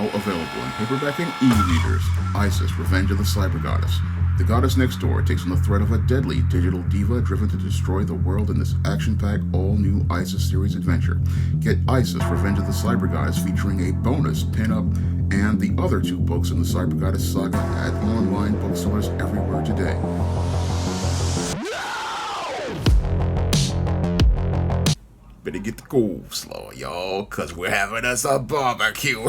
now available in paperback and e-readers. Isis, Revenge of the Cyber Goddess. The goddess next door takes on the threat of a deadly digital diva driven to destroy the world in this action-packed, all-new Isis series adventure. Get Isis, Revenge of the Cyber Goddess featuring a bonus pin-up and the other 2 books in the Cyber Goddess saga at online bookstores everywhere today. Better get the coleslaw, y'all, because we're having us a barbecue.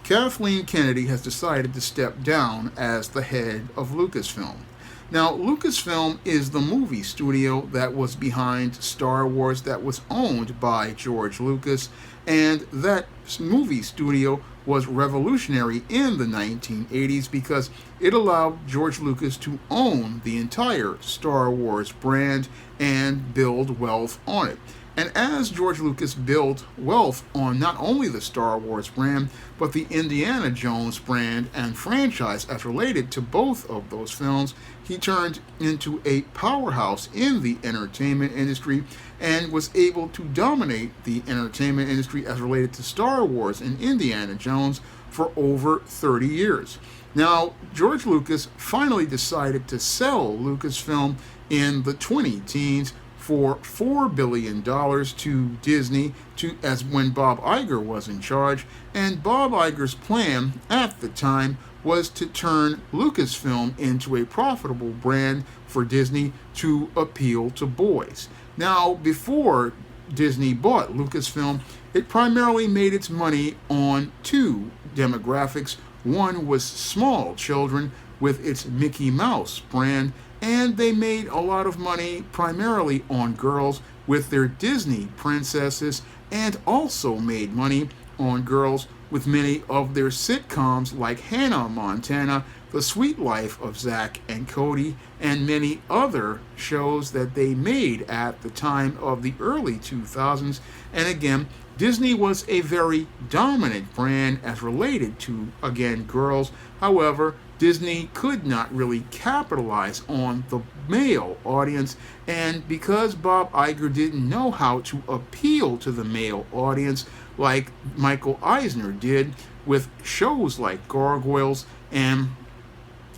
Kathleen Kennedy has decided to step down as the head of Lucasfilm. Now, Lucasfilm is the movie studio that was behind Star Wars that was owned by George Lucas, and that movie studio was revolutionary in the 1980s because it allowed George Lucas to own the entire Star Wars brand and build wealth on it. And as George Lucas built wealth on not only the Star Wars brand, but the Indiana Jones brand and franchise as related to both of those films, he turned into a powerhouse in the entertainment industry and was able to dominate the entertainment industry as related to Star Wars and Indiana Jones for over 30 years. Now, George Lucas finally decided to sell Lucasfilm in the 20-teens for $4 billion to Disney as when Bob Iger was in charge, and Bob Iger's plan at the time was to turn Lucasfilm into a profitable brand for Disney to appeal to boys. Now, before Disney bought Lucasfilm, it primarily made its money on 2 demographics. One was small children with its Mickey Mouse brand, and they made a lot of money primarily on girls with their Disney princesses, and also made money on girls with many of their sitcoms like Hannah Montana, The Sweet Life of Zack and Cody, and many other shows that they made at the time of the early 2000s. And again, Disney was a very dominant brand as related to, again, girls. However, Disney could not really capitalize on the male audience, and because Bob Iger didn't know how to appeal to the male audience like Michael Eisner did with shows like Gargoyles and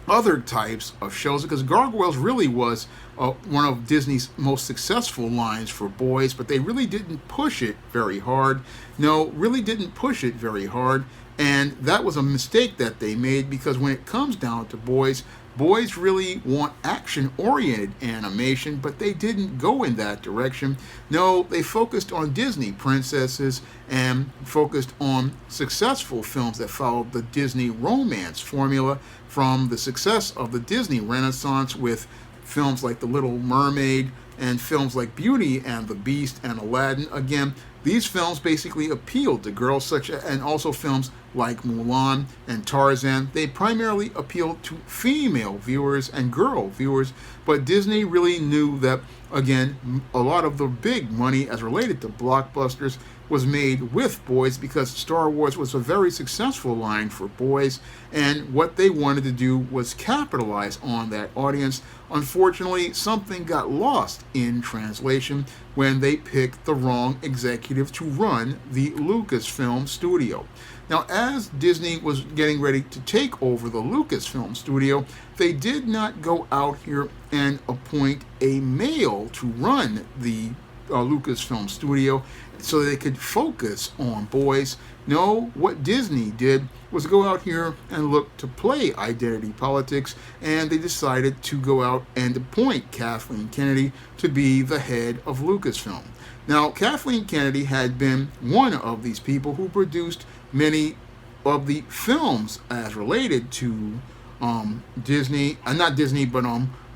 other types of shows, because Gargoyles really was one of Disney's most successful lines for boys, but they really didn't push it very hard. No, really didn't push it very hard. And that was a mistake that they made, because when it comes down to boys really want action-oriented animation, but they didn't go in that direction. No, they focused on Disney princesses and focused on successful films that followed the Disney romance formula from the success of the Disney Renaissance with films like The Little Mermaid and films like Beauty and the Beast and Aladdin. Again, these films basically appealed to girls, and also films like Mulan and Tarzan. They primarily appealed to female viewers and girl viewers, but Disney really knew that, again, a lot of the big money as related to blockbusters was made with boys, because Star Wars was a very successful line for boys, and what they wanted to do was capitalize on that audience. Unfortunately, something got lost in translation when they picked the wrong executive to run the Lucasfilm studio. Now, as Disney was getting ready to take over the Lucasfilm studio, they did not go out here and appoint a male to run the Lucasfilm studio so they could focus on boys. No, what Disney did was go out here and look to play identity politics, and they decided to go out and appoint Kathleen Kennedy to be the head of Lucasfilm. Now, Kathleen Kennedy had been one of these people who produced many of the films as related to Disney, not Disney, but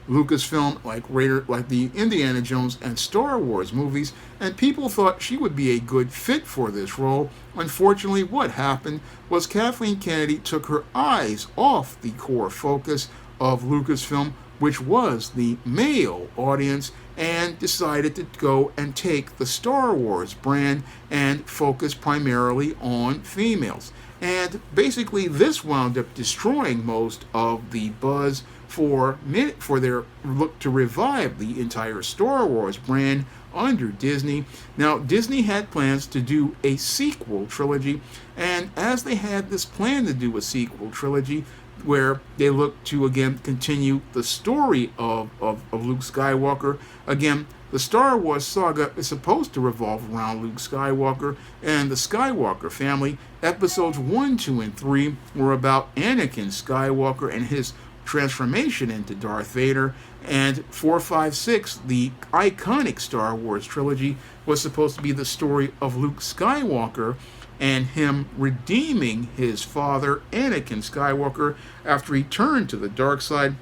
Lucasfilm, like the Indiana Jones and Star Wars movies, and people thought she would be a good fit for this role. Unfortunately, what happened was Kathleen Kennedy took her eyes off the core focus of Lucasfilm, which was the male audience, and decided to go and take the Star Wars brand and focus primarily on females. And basically this wound up destroying most of the buzz for their look to revive the entire Star Wars brand under Disney. Now, Disney had plans to do a sequel trilogy, and as they had this plan to do a sequel trilogy, where they looked to again continue the story of Luke Skywalker. Again, the Star Wars saga is supposed to revolve around Luke Skywalker and the Skywalker family. Episodes 1, 2, and 3 were about Anakin Skywalker and his transformation into Darth Vader. And 4, 5, 6, the iconic Star Wars trilogy, was supposed to be the story of Luke Skywalker and him redeeming his father, Anakin Skywalker, after he turned to the dark side.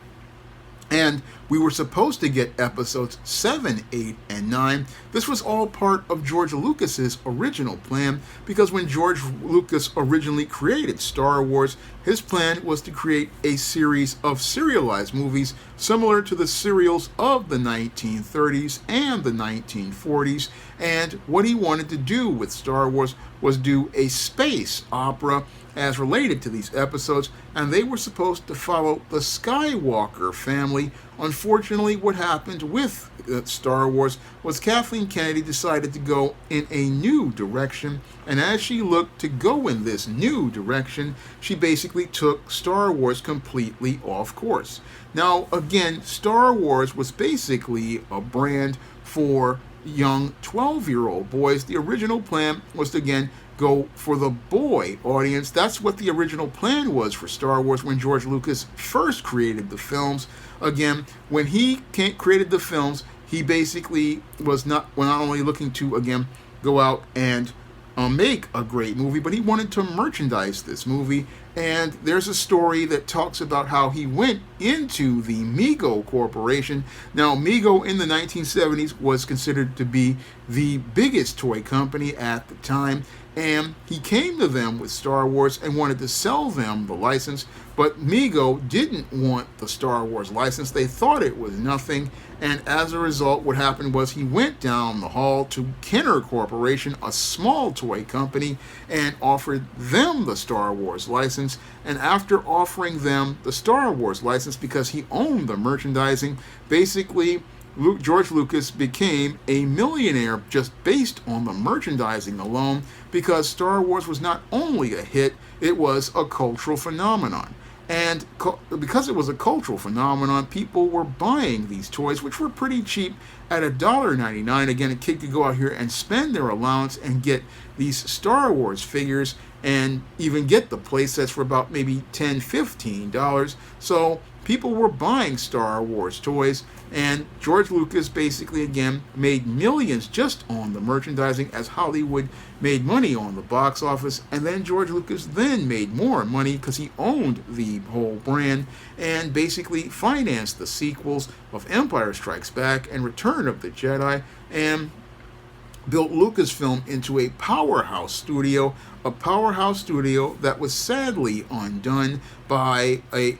And we were supposed to get episodes 7, 8, and 9. This was all part of George Lucas's original plan, because when George Lucas originally created Star Wars, his plan was to create a series of serialized movies similar to the serials of the 1930s and the 1940s. And what he wanted to do with Star Wars was do a space opera as related to these episodes, and they were supposed to follow the Skywalker family. Unfortunately, what happened with Star Wars was Kathleen Kennedy decided to go in a new direction, and as she looked to go in this new direction, she basically took Star Wars completely off course. Now, again, Star Wars was basically a brand for young 12-year-old boys. The original plan was to, again, go for the boy audience. That's what the original plan was for Star Wars when George Lucas first created the films. Again, when he created the films, he basically was not only looking to, again, go out and make a great movie, but he wanted to merchandise this movie. And there's a story that talks about how he went into the Mego Corporation. Now, Mego in the 1970s was considered to be the biggest toy company at the time, and he came to them with Star Wars and wanted to sell them the license, but Mego didn't want the Star Wars license. They thought it was nothing, and as a result, what happened was he went down the hall to Kenner Corporation, a small toy company, and offered them the Star Wars license. And after offering them the Star Wars license, because he owned the merchandising, basically George Lucas became a millionaire just based on the merchandising alone, because Star Wars was not only a hit, it was a cultural phenomenon. And because it was a cultural phenomenon, people were buying these toys, which were pretty cheap, at $1.99. Again, a kid could go out here and spend their allowance and get these Star Wars figures, and even get the playsets for about maybe $10, $15. So people were buying Star Wars toys, and George Lucas basically, again, made millions just on the merchandising, as Hollywood made money on the box office. And then George Lucas then made more money because he owned the whole brand, and basically financed the sequels of Empire Strikes Back and Return of the Jedi, and built Lucasfilm into a powerhouse studio that was sadly undone by a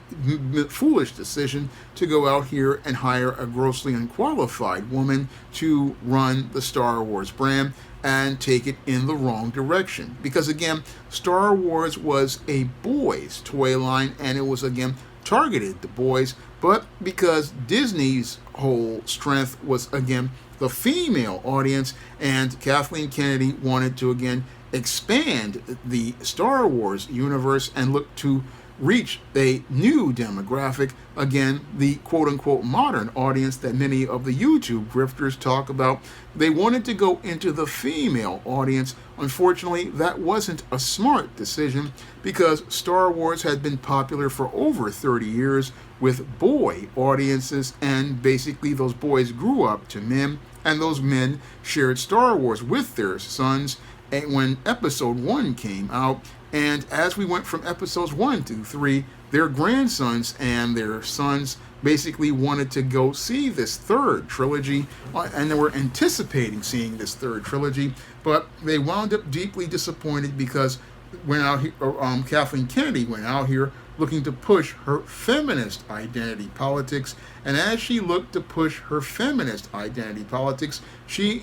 foolish decision to go out here and hire a grossly unqualified woman to run the Star Wars brand and take it in the wrong direction. Because again, Star Wars was a boys' toy line, and it was, again, targeted to boys, but because Disney's whole strength was, again, the female audience, and Kathleen Kennedy wanted to, again, expand the Star Wars universe and look to reach a new demographic, again, the quote-unquote modern audience that many of the YouTube grifters talk about. They wanted to go into the female audience. Unfortunately, that wasn't a smart decision, because Star Wars had been popular for over 30 years with boy audiences, and basically those boys grew up to men, and those men shared Star Wars with their sons. And when episode 1 came out, and as we went from episodes 1 to 3, their grandsons and their sons basically wanted to go see this third trilogy, and they were anticipating seeing this third trilogy, but they wound up deeply disappointed, because Kathleen Kennedy went out here looking to push her feminist identity politics, and as she looked to push her feminist identity politics, she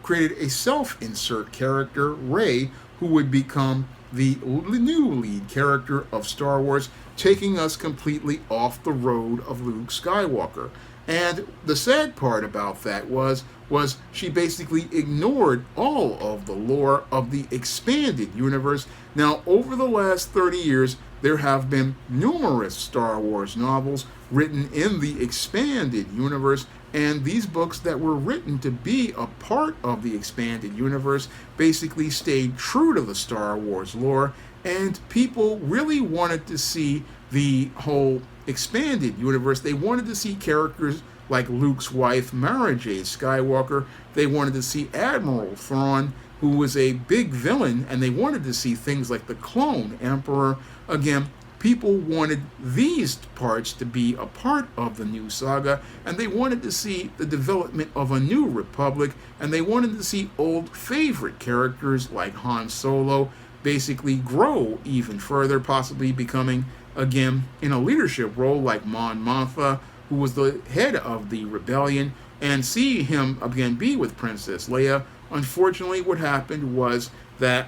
created a self-insert character, Rey, who would become the new lead character of Star Wars, taking us completely off the road of Luke Skywalker. And the sad part about that was, was she basically ignored all of the lore of the expanded universe. Now, over the last 30 years, there have been numerous Star Wars novels written in the expanded universe, and these books that were written to be a part of the expanded universe basically stayed true to the Star Wars lore, and people really wanted to see the whole expanded universe. They wanted to see characters like Luke's wife, Mara Jade Skywalker. They wanted to see Admiral Thrawn, who was a big villain, and they wanted to see things like the Clone Emperor. Again, people wanted these parts to be a part of the new saga, and they wanted to see the development of a new republic, and they wanted to see old favorite characters like Han Solo basically grow even further, possibly becoming, again, in a leadership role like Mon Mothma, who was the head of the rebellion, and see him again be with Princess Leia. Unfortunately, what happened was that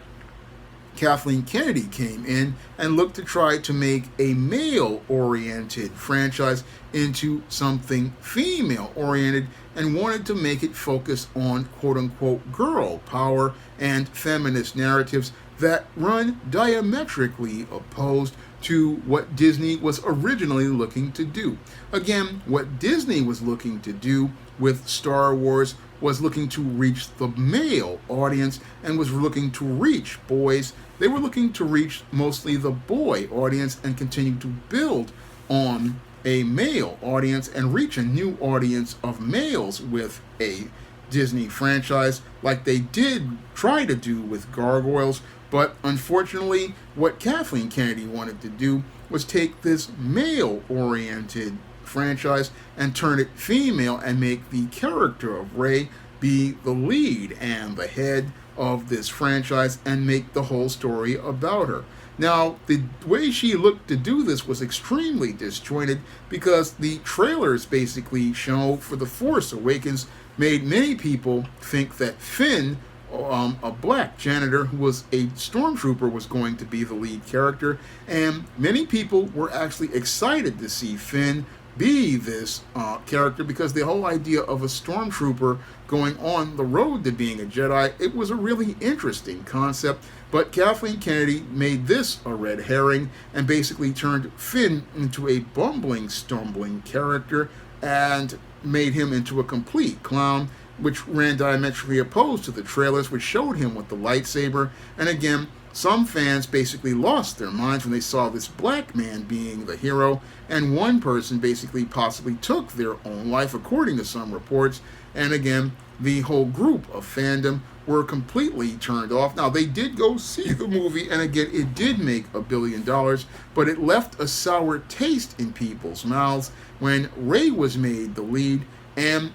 Kathleen Kennedy came in and looked to try to make a male-oriented franchise into something female-oriented, and wanted to make it focus on quote-unquote girl power and feminist narratives that run diametrically opposed to what Disney was originally looking to do. Again, what Disney was looking to do with Star Wars was looking to reach the male audience and was looking to reach boys. They were looking to reach mostly the boy audience and continue to build on a male audience and reach a new audience of males with a Disney franchise like they did try to do with Gargoyles. But unfortunately, what Kathleen Kennedy wanted to do was take this male-oriented franchise and turn it female and make the character of Rey be the lead and the head of this franchise and make the whole story about her. Now, the way she looked to do this was extremely disjointed because the trailers basically show for The Force Awakens made many people think that Finn, a black janitor who was a stormtrooper, was going to be the lead character, and many people were actually excited to see Finn be this character because the whole idea of a stormtrooper going on the road to being a Jedi, it was a really interesting concept. But Kathleen Kennedy made this a red herring and basically turned Finn into a bumbling, stumbling character and made him into a complete clown, which ran diametrically opposed to the trailers, which showed him with the lightsaber. And again, some fans basically lost their minds when they saw this black man being the hero, and one person basically possibly took their own life, according to some reports. And again, the whole group of fandom were completely turned off. Now, they did go see the movie, and again, it did make $1 billion, but it left a sour taste in people's mouths when Rey was made the lead. And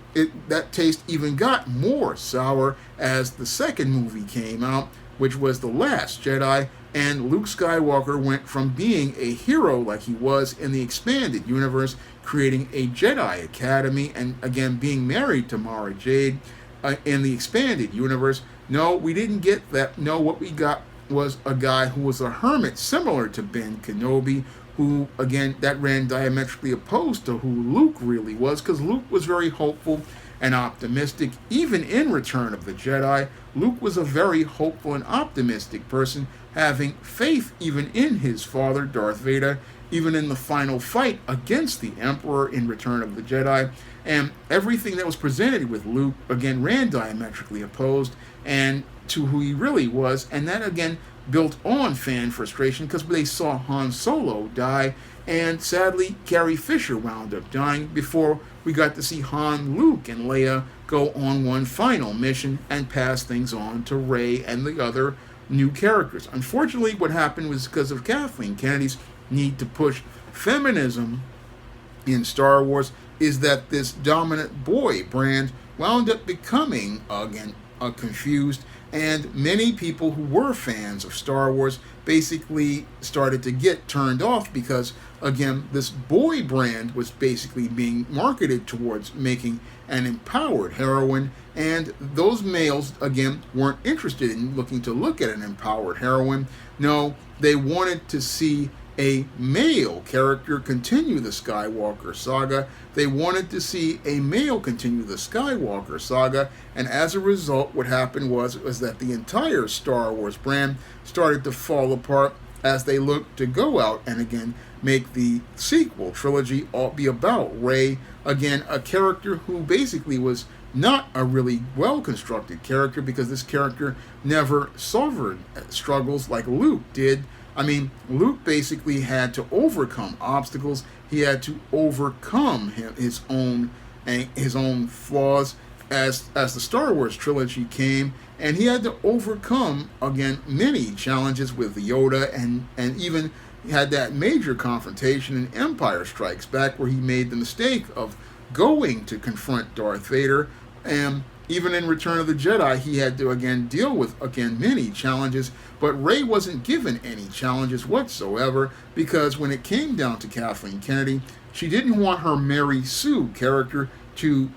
that taste even got more sour as the second movie came out, which was The Last Jedi, and Luke Skywalker went from being a hero like he was in the expanded universe, creating a Jedi Academy, and again being married to Mara Jade in the expanded universe. No, we didn't get that. No, what we got was a guy who was a hermit similar to Ben Kenobi, who, again, that ran diametrically opposed to who Luke really was, because Luke was very hopeful and optimistic. Even in Return of the Jedi, Luke was a very hopeful and optimistic person, having faith even in his father, Darth Vader, even in the final fight against the Emperor in Return of the Jedi. And everything that was presented with Luke, again, ran diametrically opposed and to who he really was, and that, again, built on fan frustration because they saw Han Solo die, and sadly Carrie Fisher wound up dying before we got to see Han, Luke, and Leia go on one final mission and pass things on to Rey and the other new characters. Unfortunately, what happened was because of Kathleen Kennedy's need to push feminism in Star Wars is that this dominant boy brand wound up becoming, again, confused, and many people who were fans of Star Wars basically started to get turned off because, again, this boy brand was basically being marketed towards making an empowered heroine, and those males, again, weren't interested in looking at an empowered heroine. No, they wanted to see a male character continue the Skywalker saga. They wanted to see a male continue the Skywalker saga, and as a result, what happened was that the entire Star Wars brand started to fall apart as they looked to go out and again make the sequel trilogy all be about Rey, again a character who basically was not a really well-constructed character, because this character never suffered struggles like Luke did. I mean, Luke basically had to overcome obstacles. He had to overcome his own flaws as the Star Wars trilogy came, and he had to overcome again many challenges with Yoda, and even had that major confrontation in Empire Strikes Back where he made the mistake of going to confront Darth Vader. And even in Return of the Jedi, he had to again deal with many challenges, but Rey wasn't given any challenges whatsoever, because when it came down to Kathleen Kennedy, she didn't want her Mary Sue character to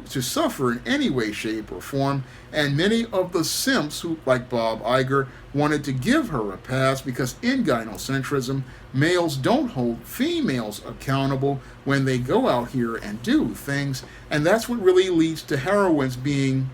suffer in any way, shape, or form, and many of the simps who, like Bob Iger, wanted to give her a pass because in gynocentrism, males don't hold females accountable when they go out here and do things, and that's what really leads to heroines being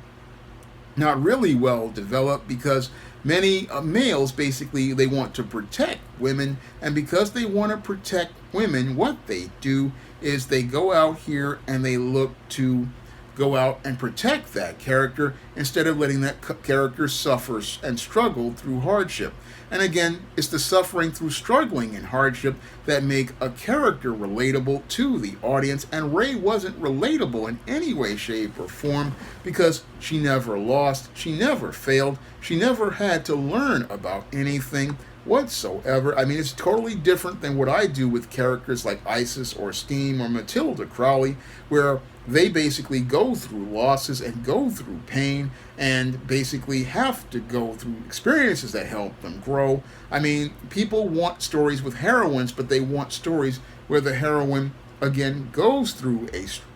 not really well developed, because many males basically they want to protect women, and because they want to protect women, what they do is they go out here and they look to go out and protect that character instead of letting that character suffer and struggle through hardship. And again, it's the suffering through struggling and hardship that make a character relatable to the audience, and Rey wasn't relatable in any way, shape, or form, because she never lost, she never failed, she never had to learn about anything whatsoever. I mean, it's totally different than what I do with characters like Isis or Steam or Matilda Crowley, where they basically go through losses and go through pain and basically have to go through experiences that help them grow. I mean, people want stories with heroines, but they want stories where the heroine, again, goes through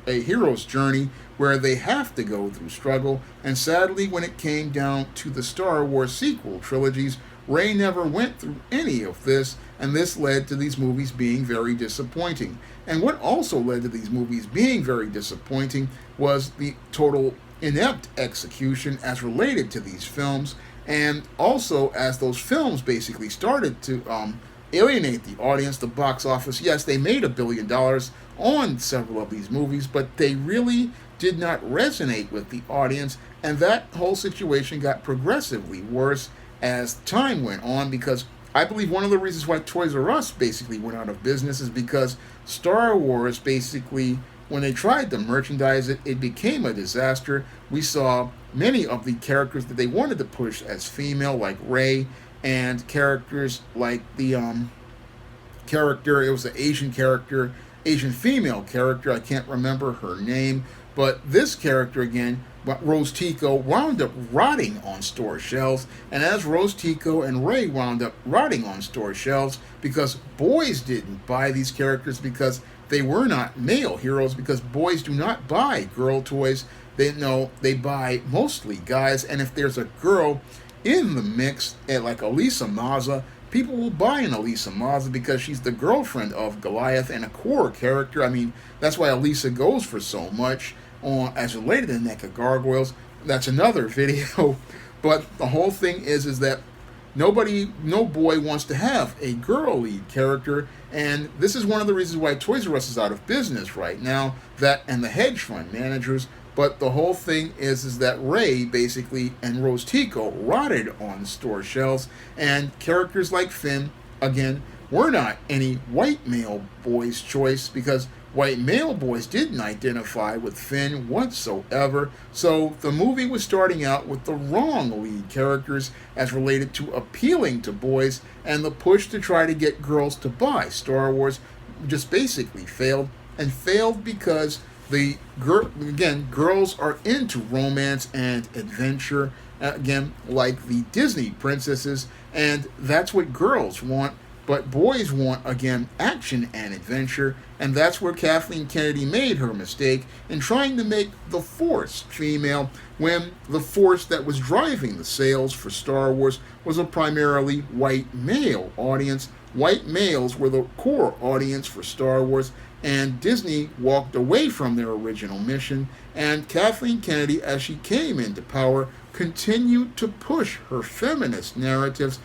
a hero's journey where they have to go through struggle. And sadly, when it came down to the Star Wars sequel trilogies, Rey never went through any of this, and this led to these movies being very disappointing. And what also led to these movies being very disappointing was the total inept execution as related to these films, and also as those films basically started to alienate the audience, the box office. Yes, they made $1 billion on several of these movies, but they really did not resonate with the audience, and that whole situation got progressively worse as time went on, because I believe one of the reasons why Toys R Us basically went out of business is because Star Wars basically, when they tried to merchandise it, it became a disaster. We saw many of the characters that they wanted to push as female, like Rey, and characters like the it was an Asian female character, I can't remember her name, but this character again, Rose Tico, wound up rotting on store shelves, and as Rose Tico and Rey wound up rotting on store shelves because boys didn't buy these characters because they were not male heroes, because boys do not buy girl toys. They buy mostly guys, and if there's a girl in the mix, like Elisa Maza, people will buy an Elisa Maza because she's the girlfriend of Goliath and a core character. I mean, that's why Elisa goes for so much as related to NECA Gargoyles. That's another video. But the whole thing is that no boy wants to have a girl lead character, and this is one of the reasons why Toys R Us is out of business right now, that and the hedge fund managers. But the whole thing is that Rey basically and Rose Tico rotted on store shelves, and characters like Finn, again, were not any white male boys' choice, because white male boys didn't identify with Finn whatsoever. So the movie was starting out with the wrong lead characters as related to appealing to boys, and the push to try to get girls to buy Star Wars just basically failed, and failed because girls are into romance and adventure, again, like the Disney princesses, and that's what girls want. but boys want, again, action and adventure, and that's where Kathleen Kennedy made her mistake in trying to make the Force female when the force that was driving the sales for Star Wars was a primarily white male audience. White males were the core audience for Star Wars, and Disney walked away from their original mission, and Kathleen Kennedy, as she came into power, continued to push her feminist narratives,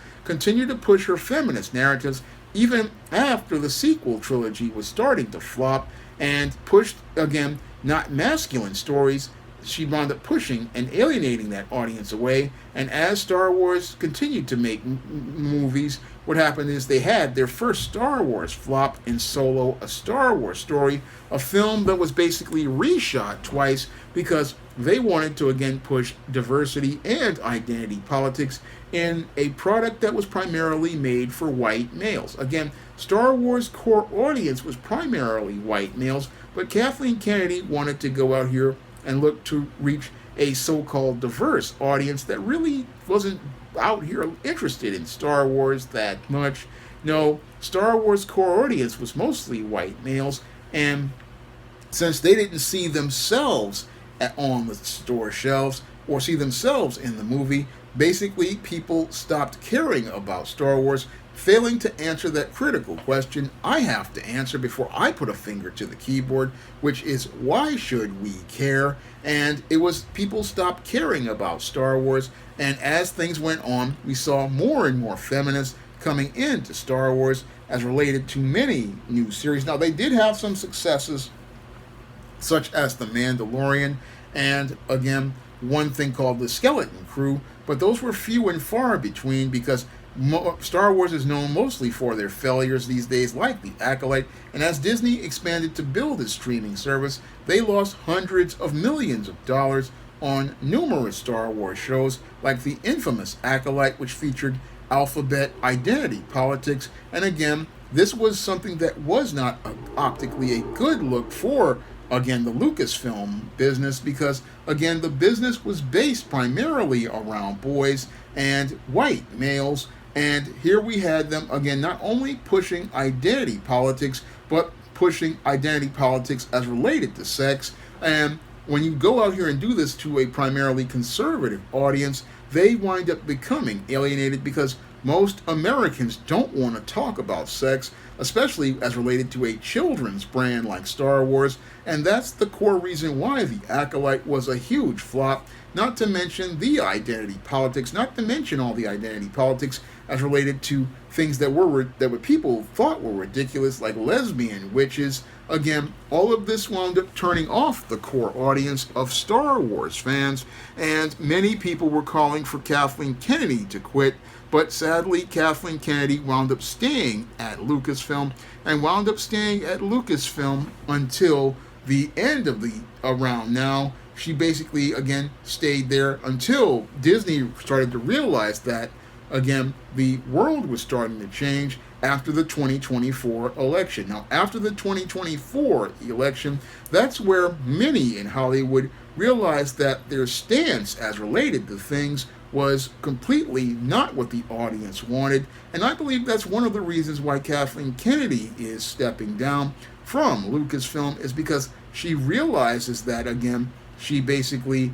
even after the sequel trilogy was starting to flop, and pushed, again, not masculine stories. She wound up pushing and alienating that audience away. And as Star Wars continued to make movies, what happened is they had their first Star Wars flop in Solo, a Star Wars story, a film that was basically reshot twice because they wanted to again push diversity and identity politics in a product that was primarily made for white males. Again, Star Wars' core audience was primarily white males, but Kathleen Kennedy wanted to go out here and look to reach a so-called diverse audience that really wasn't out here interested in Star Wars that much. No, Star Wars' core audience was mostly white males, and since they didn't see themselves on the store shelves or see themselves in the movie, basically people stopped caring about Star Wars, failing to answer that critical question I have to answer before I put a finger to the keyboard, which is, why should we care? And it was, people stopped caring about Star Wars, and as things went on, we saw more and more feminists coming into Star Wars as related to many new series. Now, they did have some successes, such as The Mandalorian, and again, one thing called The Skeleton Crew, but those were few and far between because Star Wars is known mostly for their failures these days, like The Acolyte, and as Disney expanded to build its streaming service, they lost hundreds of millions of dollars on numerous Star Wars shows, like the infamous Acolyte, which featured alphabet identity politics, and again, this was something that was not optically a good look for, again, the Lucasfilm business, because, again, the business was based primarily around boys and white males. And here we had them, again, not only pushing identity politics, but pushing identity politics as related to sex. And when you go out here and do this to a primarily conservative audience, they wind up becoming alienated because most Americans don't want to talk about sex, especially as related to a children's brand like Star Wars. And that's the core reason why The Acolyte was a huge flop, not to mention the identity politics, not to mention all the identity politics as related to things that what people thought were ridiculous, like lesbian witches. Again, all of this wound up turning off the core audience of Star Wars fans, and many people were calling for Kathleen Kennedy to quit, but sadly Kathleen Kennedy wound up staying at Lucasfilm, and wound up staying at Lucasfilm until the end of the around now. She basically, again, stayed there until Disney started to realize that, again, the world was starting to change after the 2024 election. Now, after the 2024 election, that's where many in Hollywood realized that their stance as related to things was completely not what the audience wanted. And I believe that's one of the reasons why Kathleen Kennedy is stepping down from Lucasfilm, is because she realizes that, again, she basically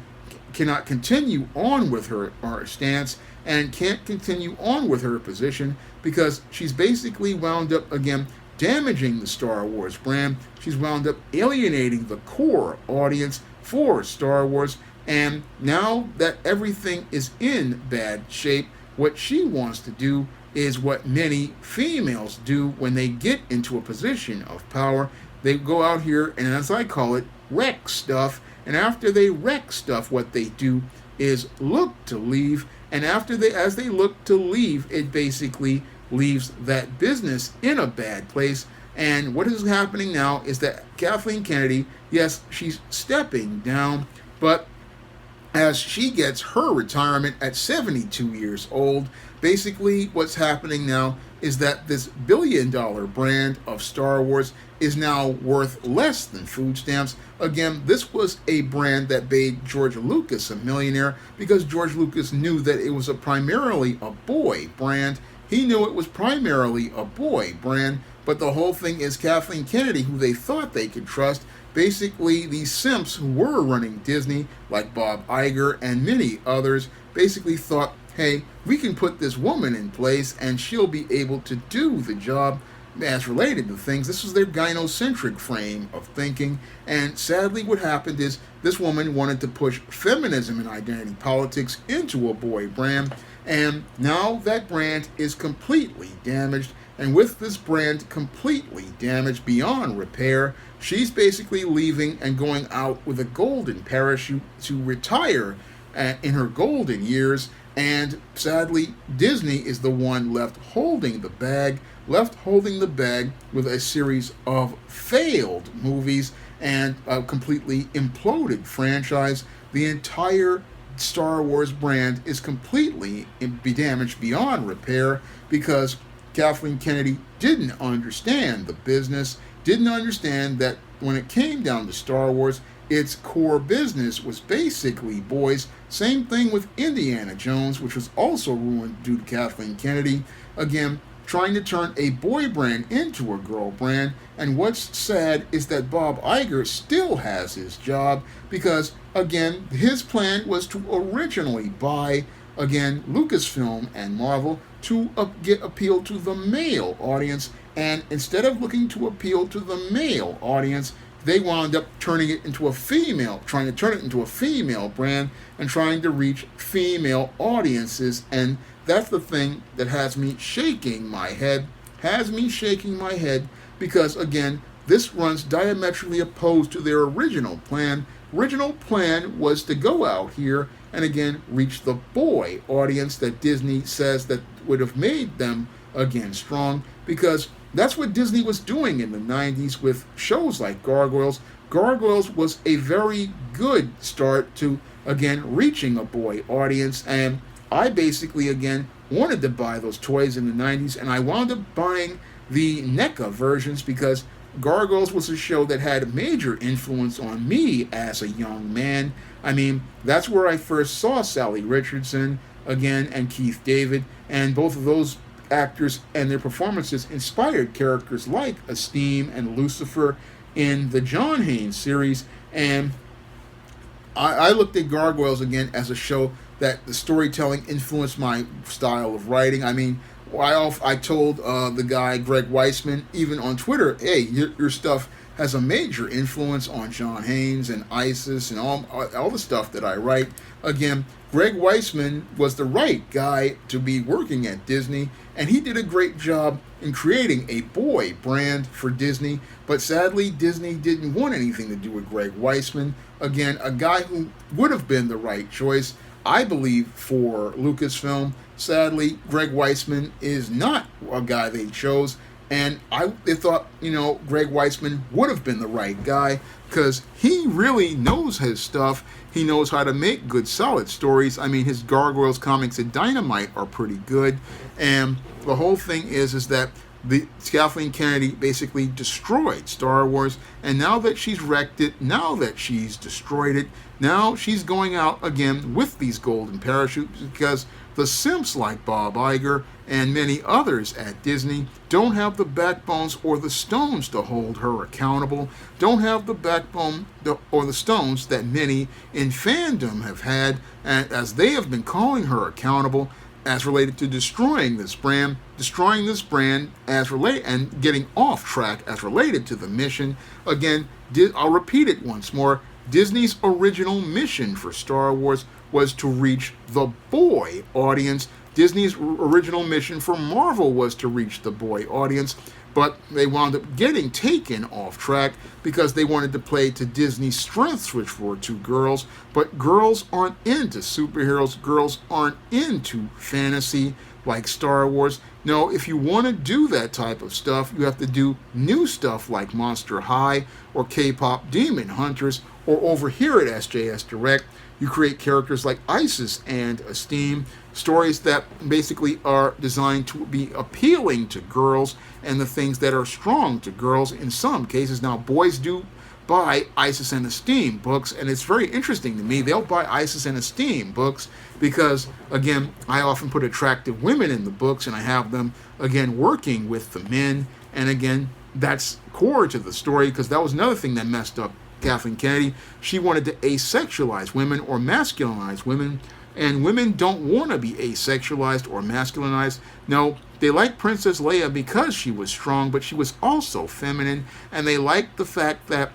cannot continue on with her stance and can't continue on with her position because she's basically wound up, again, damaging the Star Wars brand. She's wound up alienating the core audience for Star Wars, and now that everything is in bad shape, what she wants to do is what many females do when they get into a position of power. They go out here and, as I call it, wreck stuff. And after they wreck stuff, what they do is look to leave. And as they look to leave, it basically leaves that business in a bad place. And what is happening now is that Kathleen Kennedy, yes, she's stepping down, but as she gets her retirement at 72 years old, basically what's happening now is that this billion-dollar brand of Star Wars is now worth less than food stamps. Again, this was a brand that made George Lucas a millionaire because George Lucas knew that it was primarily a boy brand, he knew it was primarily a boy brand, but the whole thing is Kathleen Kennedy, who they thought they could trust, basically these simps who were running Disney, like Bob Iger and many others, basically thought, hey, we can put this woman in place and she'll be able to do the job as related to things. This was their gynocentric frame of thinking, and sadly what happened is this woman wanted to push feminism and identity politics into a boy brand, and now that brand is completely damaged. And with this brand completely damaged beyond repair, she's basically leaving and going out with a golden parachute to retire in her golden years. And sadly, Disney is the one left holding the bag with a series of failed movies and a completely imploded franchise. The entire Star Wars brand is completely damaged beyond repair because Kathleen Kennedy didn't understand the business, didn't understand that when it came down to Star Wars, its core business was basically boys. Same thing with Indiana Jones, which was also ruined due to Kathleen Kennedy. Again, trying to turn a boy brand into a girl brand. And what's sad is that Bob Iger still has his job because, again, his plan was to originally buy, again, Lucasfilm and Marvel to appeal to the male audience. And instead of looking to appeal to the male audience, they wound up trying to turn it into a female brand and trying to reach female audiences. And that's the thing that has me shaking my head because, again, this runs diametrically opposed to their original plan. Original plan was to go out here and, again, reach the boy audience that Disney says that would have made them, again, strong, because that's what Disney was doing in the 90s with shows like Gargoyles. Gargoyles was a very good start to, again, reaching a boy audience, and I basically, again, wanted to buy those toys in the 90s, and I wound up buying the NECA versions because Gargoyles was a show that had a major influence on me as a young man. I mean, that's where I first saw Sally Richardson, again, and Keith David, and both of those actors and their performances inspired characters like Esteem and Lucifer in the John Haynes series. And I looked at Gargoyles, again, as a show that the storytelling influenced my style of writing. I mean, I told the guy, Greg Weisman, even on Twitter, hey, your stuff has a major influence on John Haynes and ISIS and all the stuff that I write. Again, Greg Weisman was the right guy to be working at Disney, and he did a great job in creating a boy brand for Disney, but sadly, Disney didn't want anything to do with Greg Weisman. Again, a guy who would have been the right choice, I believe, for Lucasfilm. Sadly, Greg Weisman is not a guy they chose, and they thought, Greg Weisman would have been the right guy because he really knows his stuff. He knows how to make good, solid stories. I mean, his Gargoyles comics and Dynamite are pretty good, and the whole thing is that Kathleen Kennedy basically destroyed Star Wars, and now that she's wrecked it, now that she's destroyed it, now she's going out again with these golden parachutes because the simps like Bob Iger and many others at Disney don't have the backbones or the stones to hold her accountable, don't have the backbone or the stones that many in fandom have had, as they have been calling her accountable as related to destroying this brand as related and getting off track as related to the mission. Again, I'll repeat it once more. Disney's original mission for Star Wars was to reach the boy audience. Disney's original mission for Marvel was to reach the boy audience, but they wound up getting taken off track because they wanted to play to Disney's strengths, which were to girls. But girls aren't into superheroes. Girls aren't into fantasy like Star Wars. No, if you want to do that type of stuff, you have to do new stuff like Monster High or K-pop Demon Hunters, or over here at SJS Direct, you create characters like Isis and Esteem, stories that basically are designed to be appealing to girls and the things that are strong to girls in some cases. Now, boys do buy Isis and Esteem books, and it's very interesting to me. They'll buy Isis and Esteem books because, again, I often put attractive women in the books, and I have them, again, working with the men, and again, that's core to the story, because that was another thing that messed up Kathleen Kennedy. She wanted to asexualize women or masculinize women, and women don't want to be asexualized or masculinized. No, they like Princess Leia because she was strong, but she was also feminine, and they liked the fact that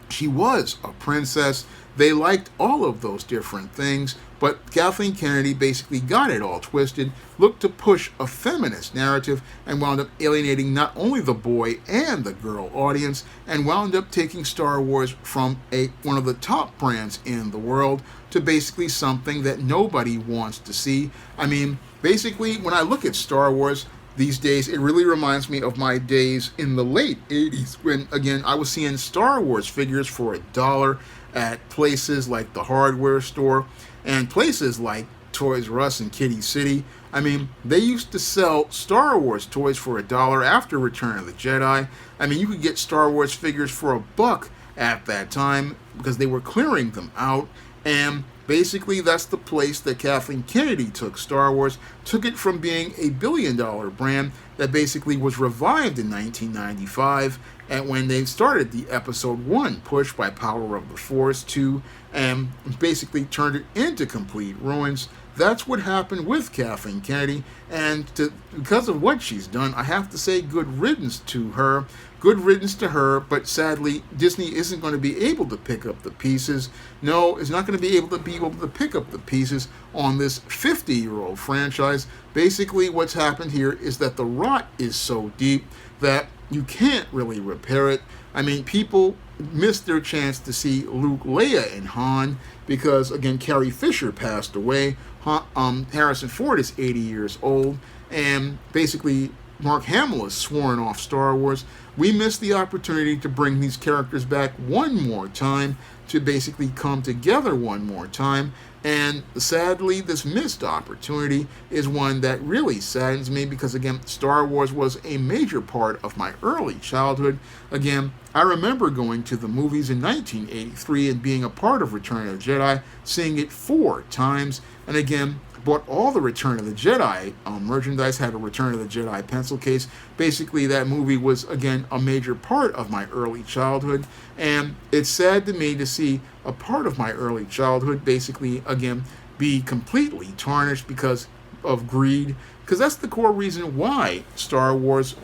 she was a princess. They liked all of those different things, but Kathleen Kennedy basically got it all twisted, looked to push a feminist narrative, and wound up alienating not only the boy and the girl audience, and wound up taking Star Wars from one of the top brands in the world to basically something that nobody wants to see. I mean, basically, when I look at Star Wars these days, it really reminds me of my days in the late 80s when, again, I was seeing Star Wars figures for $1 at places like the hardware store and places like Toys R Us and Kitty City. I mean, they used to sell Star Wars toys for $1 after Return of the Jedi. I mean, you could get Star Wars figures for $1 at that time because they were clearing them out. And basically, that's the place that Kathleen Kennedy took Star Wars, took it from being a billion-dollar brand that basically was revived in 1995, and when they started the Episode 1 push by Power of the Force 2, and basically turned it into complete ruins. That's what happened with Kathleen Kennedy, and because of what she's done, I have to say good riddance to her. Good riddance to her, but sadly, Disney isn't going to be able to pick up the pieces. No, it's not going to be able to pick up the pieces on this 50-year-old franchise. Basically, what's happened here is that the rot is so deep that you can't really repair it. I mean, people missed their chance to see Luke, Leia, and Han because, again, Carrie Fisher passed away. Harrison Ford is 80 years old, and basically Mark Hamill has sworn off Star Wars. We missed the opportunity to bring these characters back one more time, to basically come together one more time, and sadly, this missed opportunity is one that really saddens me because, again, Star Wars was a major part of my early childhood. Again, I remember going to the movies in 1983 and being a part of Return of the Jedi, seeing it 4 times, and again, bought all the Return of the Jedi merchandise, had a Return of the Jedi pencil case. Basically, that movie was, again, a major part of my early childhood, and it's sad to me to see a part of my early childhood basically, again, be completely tarnished because of greed, because that's the core reason why Star Wars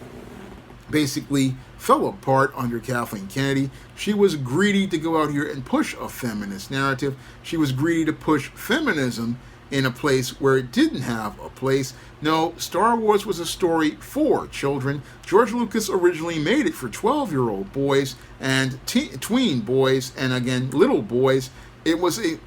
basically fell apart under Kathleen Kennedy. She was greedy to go out here and push a feminist narrative. She was greedy to push feminism in a place where it didn't have a place. No, Star Wars was a story for children. George Lucas originally made it for 12-year-old boys and tween boys, and again, little boys. It was a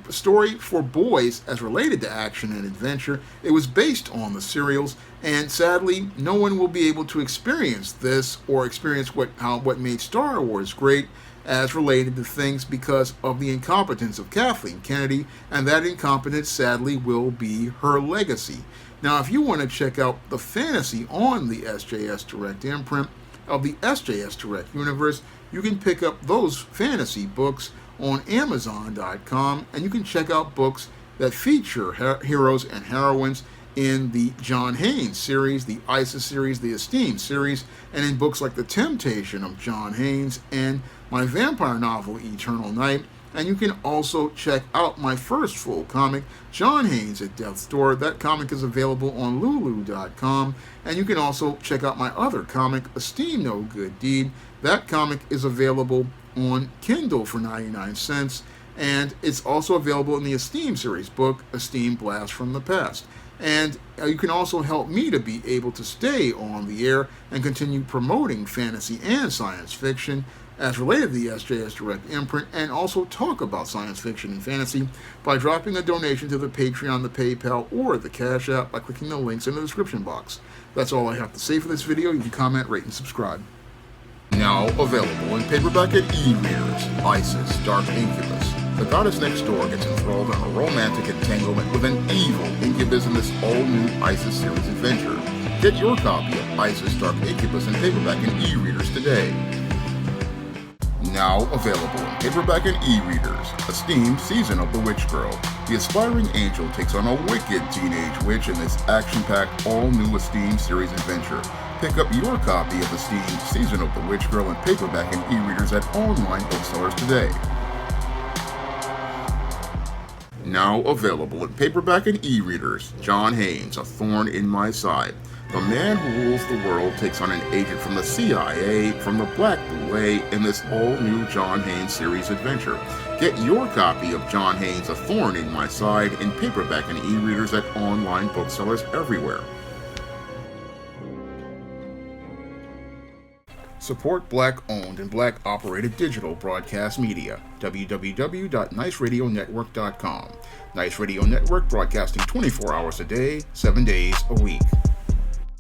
story for boys as related to action and adventure. It was based on the serials, and sadly, no one will be able to experience this or experience what made Star Wars great as related to things because of the incompetence of Kathleen Kennedy, and that incompetence sadly will be her legacy. Now, if you want to check out the fantasy on the SJS Direct imprint of the SJS Direct universe, you can pick up those fantasy books on Amazon.com, and you can check out books that feature heroes and heroines in the John Haynes series, the Isis series, the Esteem series, and in books like The Temptation of John Haynes and my vampire novel, Eternal Night. And you can also check out my first full comic, John Haynes at Death's Door. That comic is available on Lulu.com. And you can also check out my other comic, Esteem No Good Deed. That comic is available on Kindle for 99 cents. And it's also available in the Esteem series book, Esteem Blast from the Past. And you can also help me to be able to stay on the air and continue promoting fantasy and science fiction as related to the SJS Direct imprint, and also talk about science fiction and fantasy by dropping a donation to the Patreon, the PayPal, or the Cash App by clicking the links in the description box. That's all I have to say for this video. You can comment, rate, and subscribe. Now available in paperback at e-readers, Isis, Dark Incubus. The goddess next door gets enthralled in a romantic entanglement with an evil incubus in this all-new Isis series adventure. Get your copy of Isis, Dark Incubus in paperback and e-readers today. Now available in paperback and e-readers. Esteemed Season of the Witch Girl. The aspiring angel takes on a wicked teenage witch in this action-packed, all-new Esteemed series adventure. Pick up your copy of Esteemed Season of the Witch Girl in paperback and e-readers at online booksellers today. Now available in paperback and e-readers. John Haynes, A Thorn in My Side. The man who rules the world takes on an agent from the CIA, from the Black Boule, in this all-new John Haynes series adventure. Get your copy of John Haynes' A Thorn in My Side in paperback and e-readers at online booksellers everywhere. Support Black-owned and Black-operated digital broadcast media. www.niceradionetwork.com. Nice Radio Network, broadcasting 24 hours a day, 7 days a week.